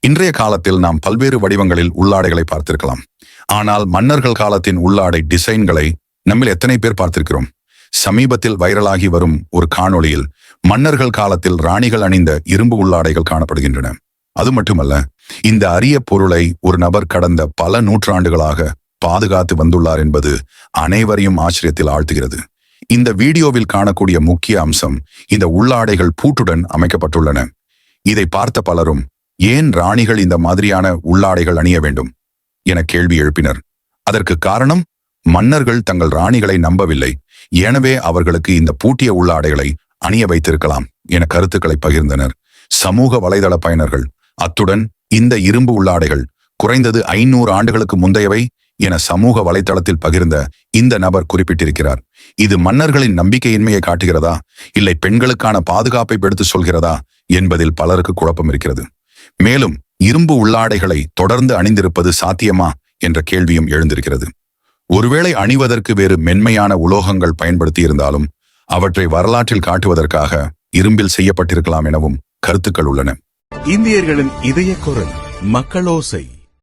இன்றைய காலத்தில் நாம் பல்வேறு வடிவங்களில் உள்ளாடைகளை பார்த்திருக்கலாம். ஆனால் மன்னர்கள் காலத்தின் உள்ளாடை டிசைன்களை நம்மில் எத்தனை பேர் பார்த்திருக்கிறோம்? சமீபத்தில் வைரலாகி வரும் ஒரு காணொளியில் மன்னர்கள் காலத்தில் ராணிகள் அணிந்த இரும்பு உள்ளாடைகள் காணப்படுகின்றன. அது மட்டுமல்ல, இந்த அரிய பொருளை ஒரு நபர் கடந்த பல நூற்றாண்டுகளாக பாதுகாத்து வந்துள்ளார் என்பது அனைவரையும் ஆச்சரியத்தில் ஆழ்த்துகிறது. இந்த வீடியோவில் காணக்கூடிய முக்கிய அம்சம், இந்த உள்ளாடைகள் பூட்டுடன் அமைக்கப்பட்டுள்ளன. இதை பார்த்த பலரும், ஏன் ராணிகள் இந்த மாதிரியான உள்ளாடைகள் அணிய வேண்டும் என கேள்வி எழுப்பினர். அதற்கு காரணம், மன்னர்கள் தங்கள் ராணிகளை நம்பவில்லை, எனவே அவர்களுக்கு இந்த பூட்டிய உள்ளாடைகளை அணிய வைத்திருக்கலாம் என கருத்துக்களை பகிர்ந்தனர் சமூக வலைதள பயனர்கள். அத்துடன் இந்த இரும்பு உள்ளாடைகள் குறைந்தது 500 ஆண்டுகளுக்கு முந்தையவை என சமூக வலைதளத்தில் பகிர்ந்த இந்த நபர் குறிப்பிட்டிருக்கிறார். இது மன்னர்களின் நம்பிக்கையின்மையை காட்டுகிறதா, இல்லை பெண்களுக்கான பாதுகாப்பை எடுத்து சொல்கிறதா என்பதில் பலருக்கு குழப்பம் இருக்கிறது. மேலும் இரும்பு உள்ளாடைகளை தொடர்ந்து அணிந்திருப்பது சாத்தியமா என்ற கேள்வியும் எழுந்திருக்கிறது. ஒருவேளை அணிவதற்கு வேறு மென்மையான உலோகங்கள் பயன்படுத்தி இருந்தாலும் அவற்றை வரலாற்றில் காட்டுவதற்காக இரும்பில் செய்யப்பட்டிருக்கலாம் எனவும் கருத்துக்கள் உள்ளன. இந்தியர்களின் இதய குரல் மக்களோசை.